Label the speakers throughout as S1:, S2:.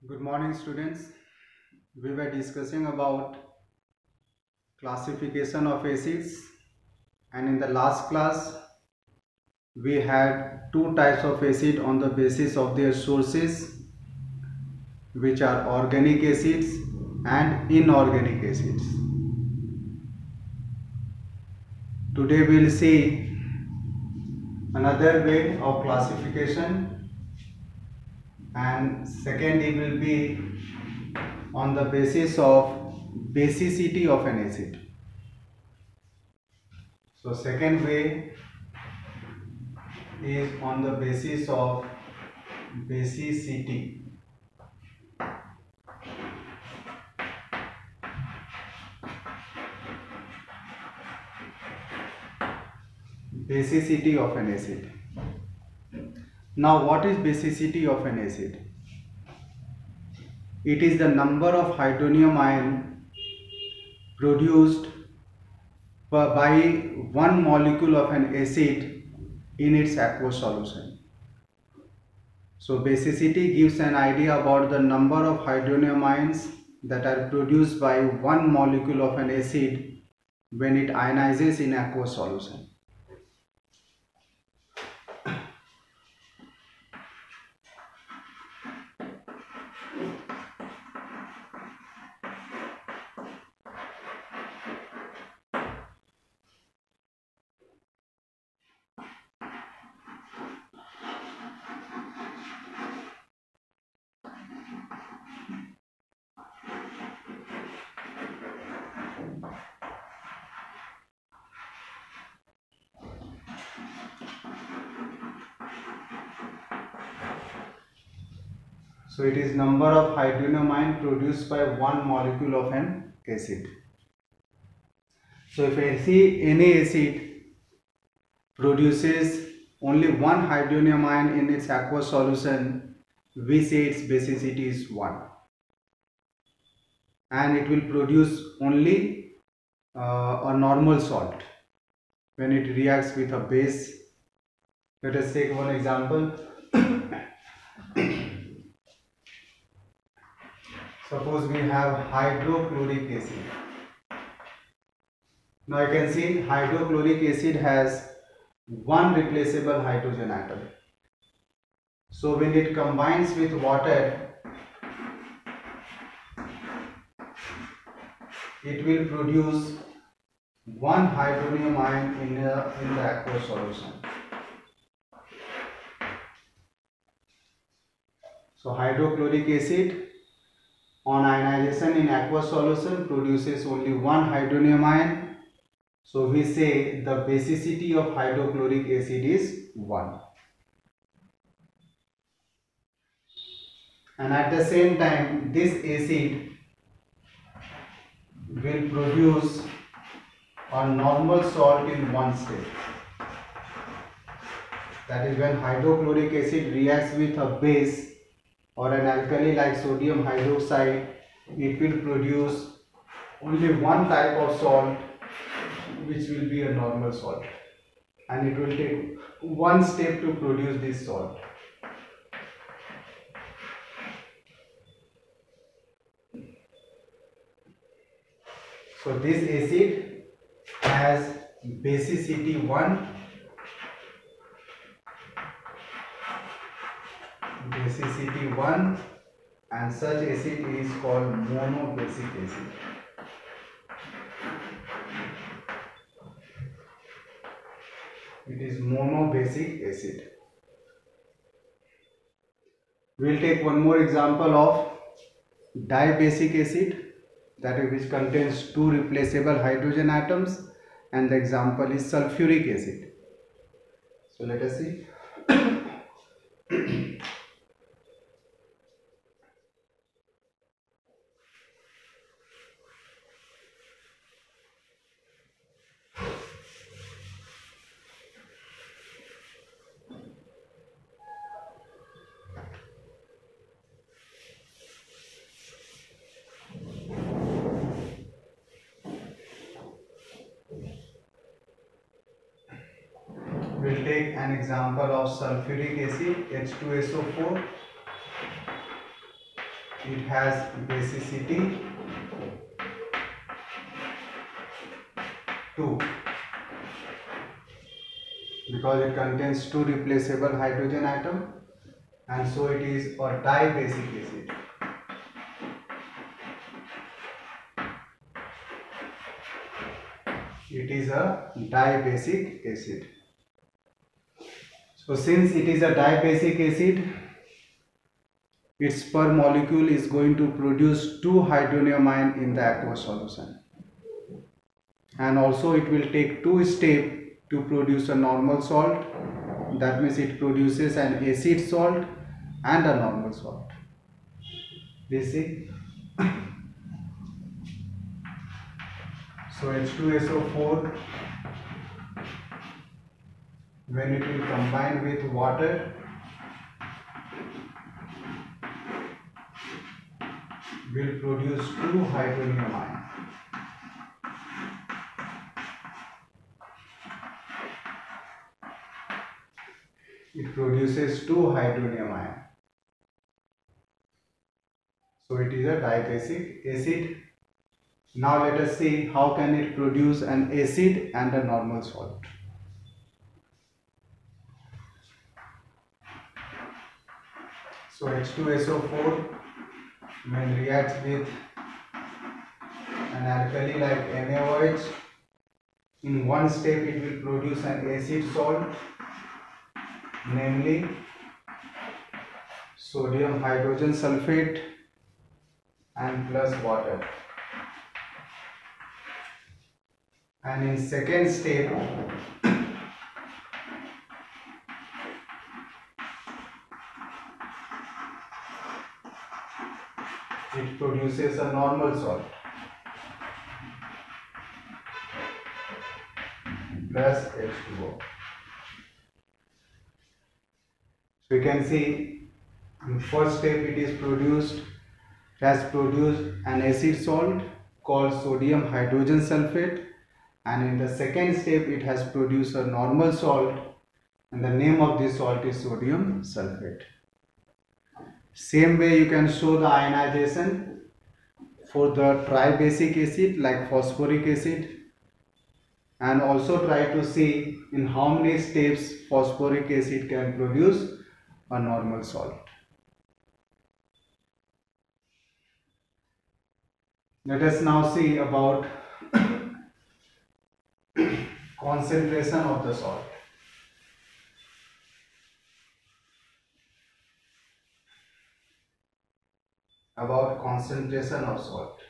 S1: Good morning, students. We were discussing about classification of acids, and in the last class we had two types of acid on the basis of their sources, which are organic acids and inorganic acids. Today we will see another way of classification, and second it will be on the basis of basicity of an acid. So second way is on the basis of basicity. Basicity of an acid. Now, what is basicity of an acid? It is the number of hydronium ion produced by one molecule of an acid in its aqueous solution. So, basicity gives an idea about the number of hydronium ions that are produced by one molecule of an acid when it ionizes in aqueous solution. So it is number of hydronium ion produced by one molecule of an acid. So if any acid produces only one hydronium ion in its aqueous solution, we say its basicity is 1. And it will produce only a normal salt when it reacts with a base. Let us take one example. Suppose we have hydrochloric acid. Now you can see hydrochloric acid has one replaceable hydrogen atom. So when it combines with water, it will produce one hydronium ion in the aqueous solution. So hydrochloric acid on ionization in aqueous solution produces only one hydronium ion. So we say the basicity of hydrochloric acid is 1. And at the same time, this acid will produce a normal salt in one step. That is, when hydrochloric acid reacts with a base or an alkali like sodium hydroxide, it will produce only one type of salt, which will be a normal salt, and it will take one step to produce this salt. So this acid has basicity 1, and such acid is called monobasic acid. It is monobasic acid. We will take one more example of dibasic acid, that is, which contains two replaceable hydrogen atoms, and the example is sulfuric acid. So let us see. We'll take an example of sulfuric acid, H2SO4. it has basicity 2 because it contains 2 replaceable hydrogen atoms, and so it is a dibasic acid. It is a dibasic acid. So since it is a dibasic acid, its per molecule is going to produce 2 hydronium ion in the aqueous solution, and also it will take 2 steps to produce a normal salt. That means it produces an acid salt and a normal salt. This is so H2SO4, when it will combine with water, will produce 2 hydronium ion. It produces 2 hydronium ion. So it is a dibasic acid. Now let us see how can it produce an acid and a normal salt. So H2SO4, when reacts with an alkali like NaOH, in one step it will produce an acid salt, namely sodium hydrogen sulfate and plus water. And in second step, it produces a normal salt plus H2O. So you can see in first step it has produced an acid salt called sodium hydrogen sulfate, and in the second step it has produced a normal salt, and the name of this salt is sodium sulfate. Same way you can show the ionization for the tribasic acid like phosphoric acid, and also try to see in how many steps phosphoric acid can produce a normal salt. Let us now see about concentration of the salt. About concentration of salt.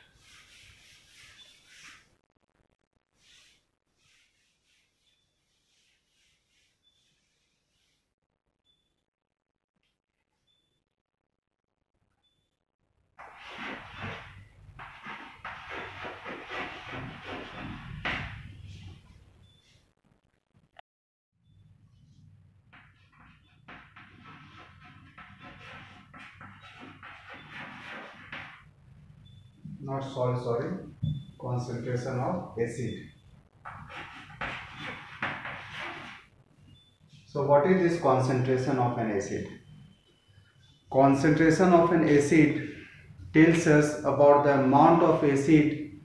S1: Not salt, sorry, concentration of acid. So what is this concentration of an acid? Concentration of an acid tells us about the amount of acid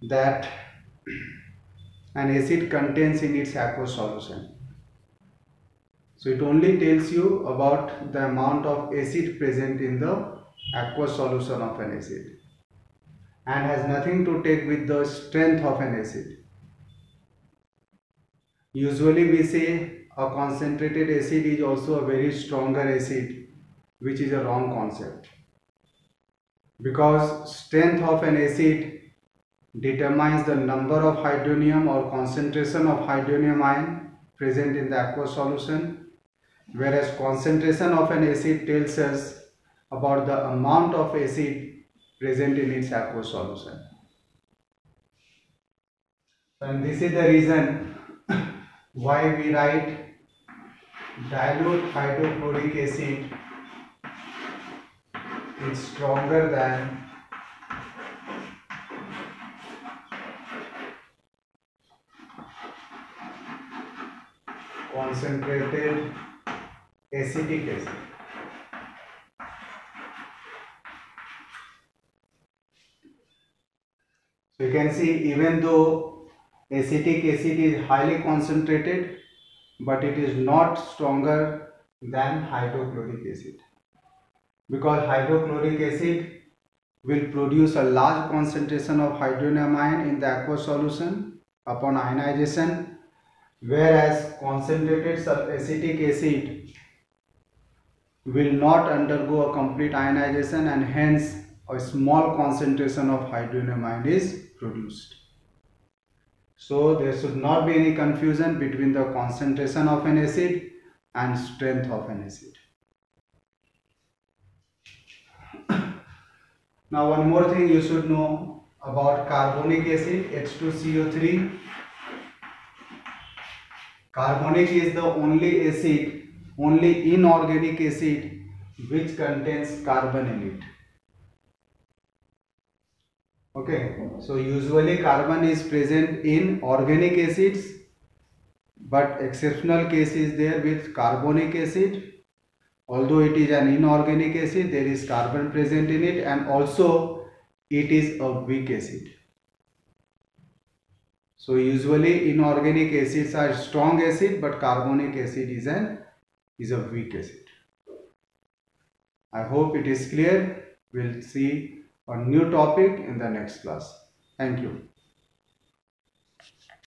S1: that an acid contains in its aqueous solution. So it only tells you about the amount of acid present in the aqueous solution of an acid, and has nothing to take with the strength of an acid. Usually we say a concentrated acid is also a very stronger acid, which is a wrong concept, because strength of an acid determines the number of hydronium or concentration of hydronium ion present in the aqueous solution, whereas concentration of an acid tells us about the amount of acid present in its aqueous solution. And this is the reason why we write dilute hydrochloric acid is stronger than concentrated acetic acid. So you can see, even though acetic acid is highly concentrated, but it is not stronger than hydrochloric acid, because hydrochloric acid will produce a large concentration of hydronium ion in the aqueous solution upon ionization, whereas concentrated acetic acid will not undergo a complete ionization, and hence a small concentration of hydronium ion is produced. So there should not be any confusion between the concentration of an acid and strength of an acid. Now one more thing you should know about carbonic acid, H2CO3. Carbonic is the only acid, only inorganic acid which contains carbon in it. Okay, so usually carbon is present in organic acids, but exceptional case is there with carbonic acid. Although it is an inorganic acid, there is carbon present in it, and also it is a weak acid. So usually inorganic acids are strong acid, but carbonic acid is a weak acid. I hope it is clear. We'll see a new topic in the next class. Thank you.